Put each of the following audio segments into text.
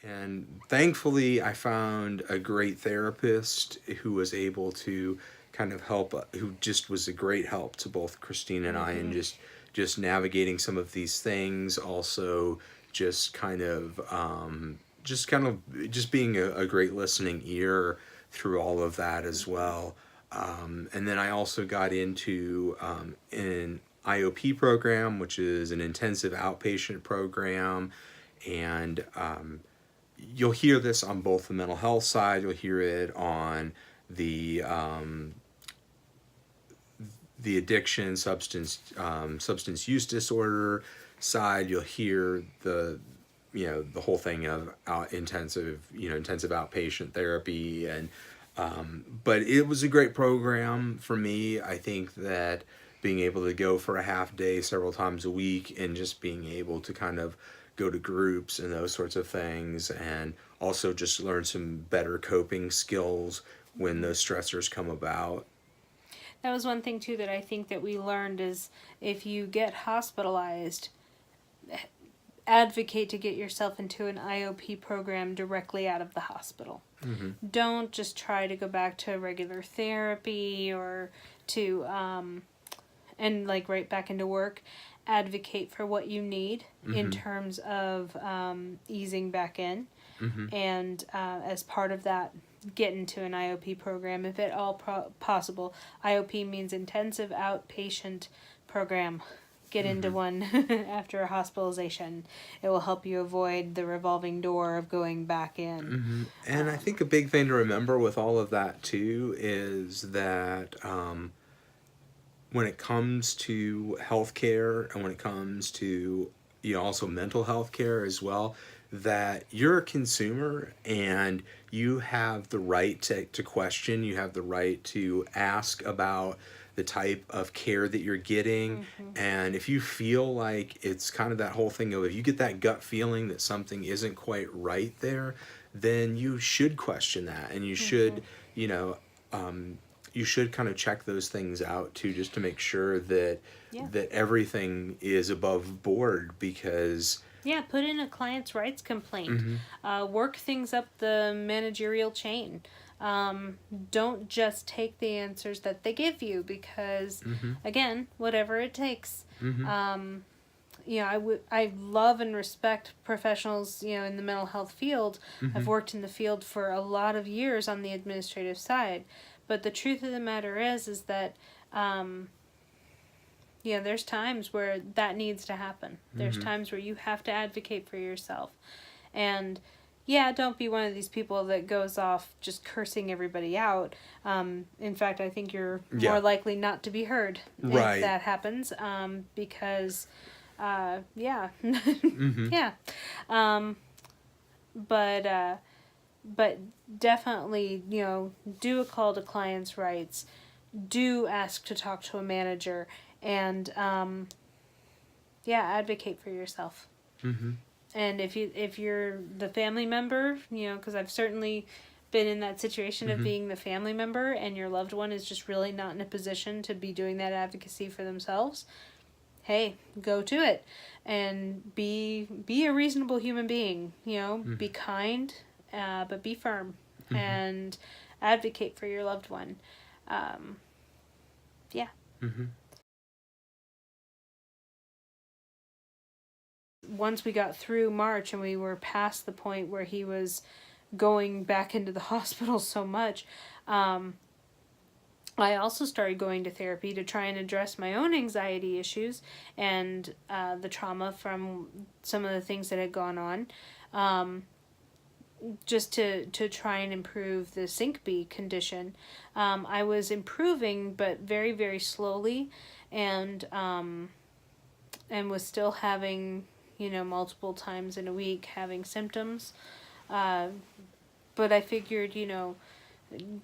And thankfully, I found a great therapist who was able to kind of help, who just was a great help to both Christine and I, and Mm-hmm. just navigating some of these things. Also, just just being a great listening ear through all of that as Mm-hmm. well. And then I also got into an IOP program, which is an intensive outpatient program, and you'll hear this on both the mental health side. You'll hear it on the the addiction, substance use disorder side. You'll hear the whole thing of intensive outpatient therapy. And but it was a great program for me. I think that being able to go for a half day several times a week, and just being able to kind of go to groups and those sorts of things, and also just learn some better coping skills when Mm-hmm. those stressors come about. That was one thing too that I think that we learned is if you get hospitalized, advocate to get yourself into an IOP program directly out of the hospital. Mm-hmm. Don't just try to go back to regular therapy or to and like right back into work. Advocate for what you need in Mm-hmm. terms of easing back in, Mm-hmm. and as part of that, get into an IOP program if at all possible. IOP means intensive outpatient program. Get into Mm-hmm. one after a hospitalization. It will help you avoid the revolving door of going back in. Mm-hmm. And I Um, think a big thing to remember with all of that too is that when it comes to healthcare, and when it comes to also mental health care as well, that you're a consumer, and you have the right to question, you have the right to ask about the type of care that you're getting. mm-hmm, And if you feel like it's kind of that whole thing of, if you get that gut feeling that something isn't quite right there, then you should question that, and you mm-hmm. should, you know, um, you should kind of check those things out too, just to make sure that Yeah. everything is above board. Because Yeah, put in a client's rights complaint. mm-hmm, Work things up the managerial chain. Um, don't just take the answers that they give you because, mm-hmm, again, whatever it takes. mm-hmm, Um, I love and respect professionals, in the mental health field. mm-hmm, I've worked in the field for a lot of years on the administrative side. But the truth of the matter is that um, there's times where that needs to happen. There's mm-hmm. times where you have to advocate for yourself. And yeah, don't be one of these people that goes off just cursing everybody out. In fact, I think you're Yeah, more likely not to be heard if right. that happens, because, yeah, Mm-hmm, yeah. Um, but but definitely, do a call to clients' rights. Do ask to talk to a manager, and yeah, advocate for yourself. mm-hmm, And if you're the family member, because I've certainly been in that situation of mm-hmm, being the family member and your loved one is just really not in a position to be doing that advocacy for themselves, hey, go to it and be a reasonable human being. Be kind, but be firm, mm-hmm, and advocate for your loved one. Um, yeah. mm-hmm, Once we got through March and we were past the point where he was going back into the hospital so much, um, I also started going to therapy to try and address my own anxiety issues and the trauma from some of the things that had gone on, um, just to try and improve the syncope condition. I was improving, but very, very slowly, and was still having, multiple times in a week having symptoms. Uh, but I figured,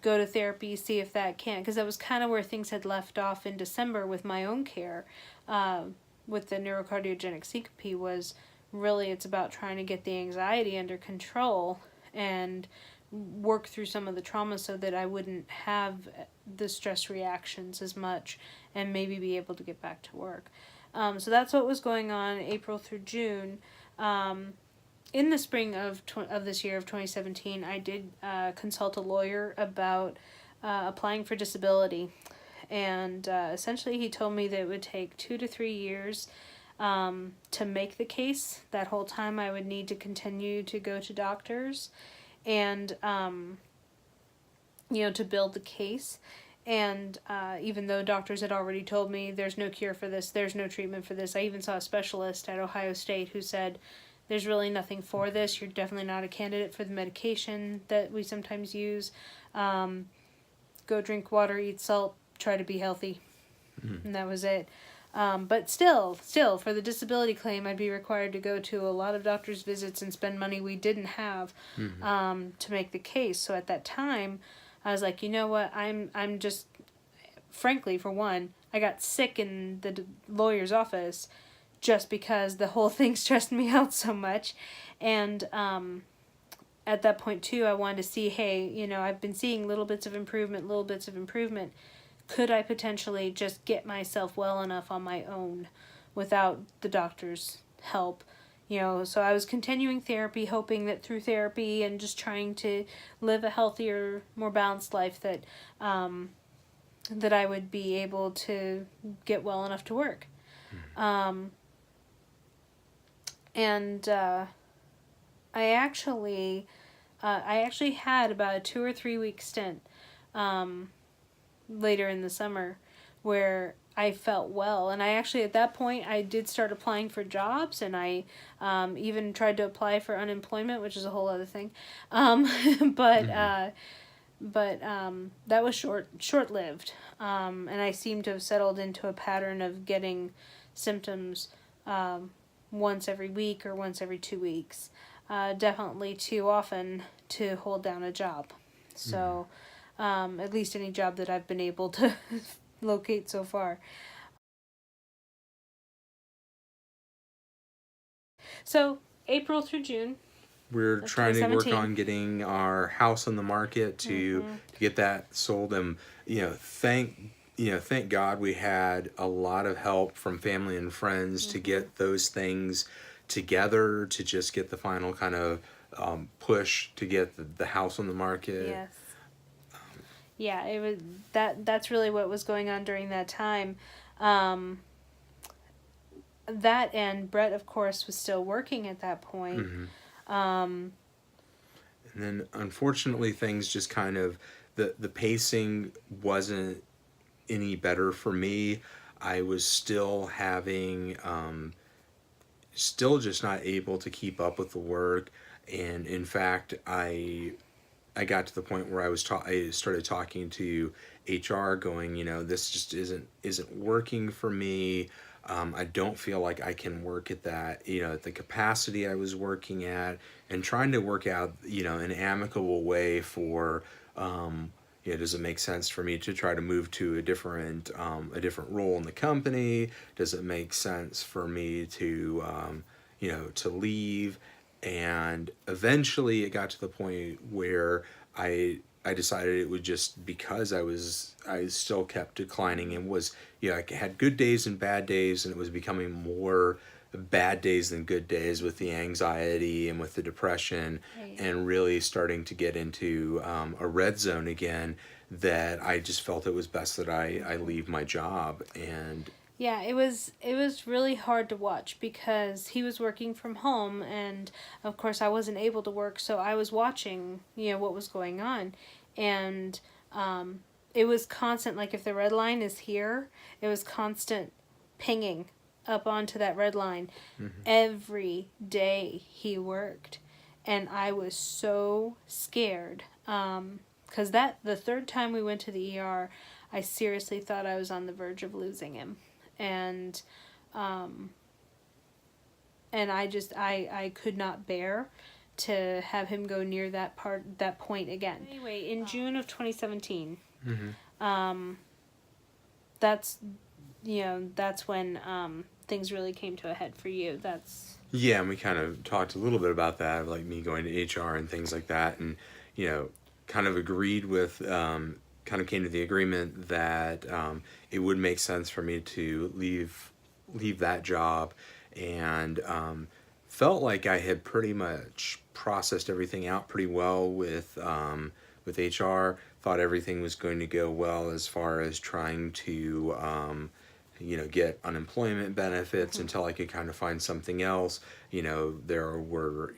go to therapy, see if that can, because that was kind of where things had left off in December with my own care, uh, with the neurocardiogenic syncope. Was really, it's about trying to get the anxiety under control and work through some of the trauma so that I wouldn't have the stress reactions as much and maybe be able to get back to work. So that's what was going on April through June. Um, in the spring of this year of 2017, I did consult a lawyer about applying for disability. And essentially, he told me that it would take 2 to 3 years to make the case. That whole time, I would need to continue to go to doctors and, to build the case. And even though doctors had already told me there's no cure for this, there's no treatment for this, I even saw a specialist at Ohio State who said, there's really nothing for this. You're definitely not a candidate for the medication that we sometimes use. Go drink water, eat salt, try to be healthy. Mm-hmm. And that was it. But still, for the disability claim, I'd be required to go to a lot of doctor's visits and spend money we didn't have to make the case. So at that time, I was like, you know what, I'm just, frankly, for one, I got sick in the lawyer's office just because the whole thing stressed me out so much. And at that point, too, I wanted to see, hey, I've been seeing little bits of improvement. Could I potentially just get myself well enough on my own without the doctor's help? So I was continuing therapy, hoping that through therapy and just trying to live a healthier, more balanced life that that I would be able to get well enough to work. And I actually had about a 2 or 3 week stint later in the summer where I felt well, and I actually at that point I did start applying for jobs, and I even tried to apply for unemployment, which is a whole other thing, but that was short-lived, and I seemed to have settled into a pattern of getting symptoms once every week or once every 2 weeks, definitely too often to hold down a job. So at least any job that I've been able to locate so far. So April through June. We're trying to work on getting our house on the market to get that sold, and thank God we had a lot of help from family and friends to get those things together to just get the final kind of push to get the house on the market. Yes. Yeah, it was that's really what was going on during that time. That, and Brett, of course, was still working at that point. And then unfortunately things just kind of, the pacing wasn't any better for me. I was still having still just not able to keep up with the work, and in fact I got to the point where I started talking to HR, going, this just isn't working for me. I don't feel like I can work at that, at the capacity I was working at, and trying to work out, an amicable way for, does it make sense for me to try to move to a different role in the company? Does it make sense for me to, to leave? And eventually it got to the point where I decided it would just, because I still kept declining and was, I had good days and bad days, and it was becoming more bad days than good days with the anxiety and with the depression, and really starting to get into a red zone again, that I just felt it was best that I leave my job. And yeah, it was really hard to watch because he was working from home, and of course I wasn't able to work, so I was watching, what was going on, and it was constant. Like if the red line is here, it was constant pinging up onto that red line every day he worked, and I was so scared because the third time we went to the ER, I seriously thought I was on the verge of losing him. And I could not bear to have him go near that point again. Anyway, in June of 2017, that's when things really came to a head for you. Yeah, and we kind of talked a little bit about that, like me going to HR and things like that, and kind of agreed with. Kind of came to the agreement that it would make sense for me to leave that job, and felt like I had pretty much processed everything out pretty well with HR. Thought everything was going to go well as far as trying to get unemployment benefits until I could kind of find something else. There were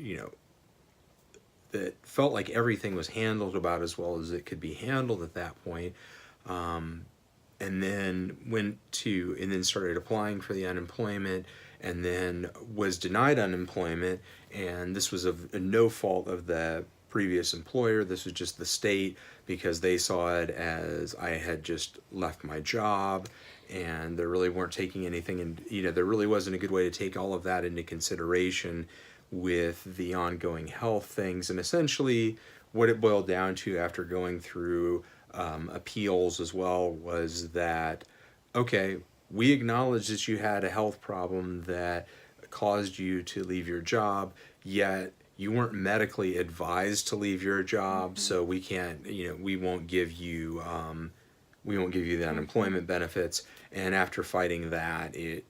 that felt like everything was handled about as well as it could be handled at that point. And then started applying for the unemployment, and then was denied unemployment. And this was a no fault of the previous employer. This was just the state, because they saw it as I had just left my job, and they really weren't taking anything, and there really wasn't a good way to take all of that into consideration with the ongoing health things. And essentially what it boiled down to, after going through appeals as well, was that, okay, we acknowledge that you had a health problem that caused you to leave your job, yet you weren't medically advised to leave your job, so we can't, we won't give you the unemployment benefits. And after fighting that, a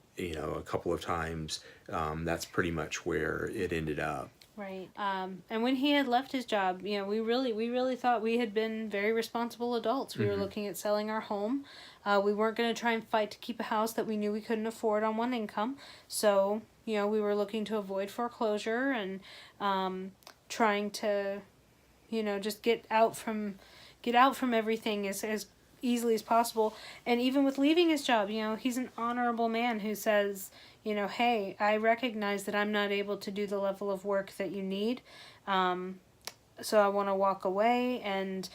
couple of times, that's pretty much where it ended up. Right. And when he had left his job, we really thought we had been very responsible adults. We were looking at selling our home. We weren't going to try and fight to keep a house that we knew we couldn't afford on one income. So, we were looking to avoid foreclosure and trying to, just get out from everything as easily as possible. And even with leaving his job, he's an honorable man who says, hey, I recognize that I'm not able to do the level of work that you need. So I want to walk away, and,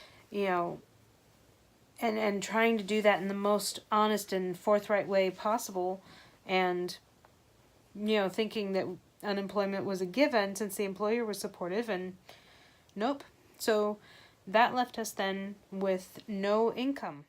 and trying to do that in the most honest and forthright way possible. And, thinking that unemployment was a given since the employer was supportive, and nope. So that left us then with no income.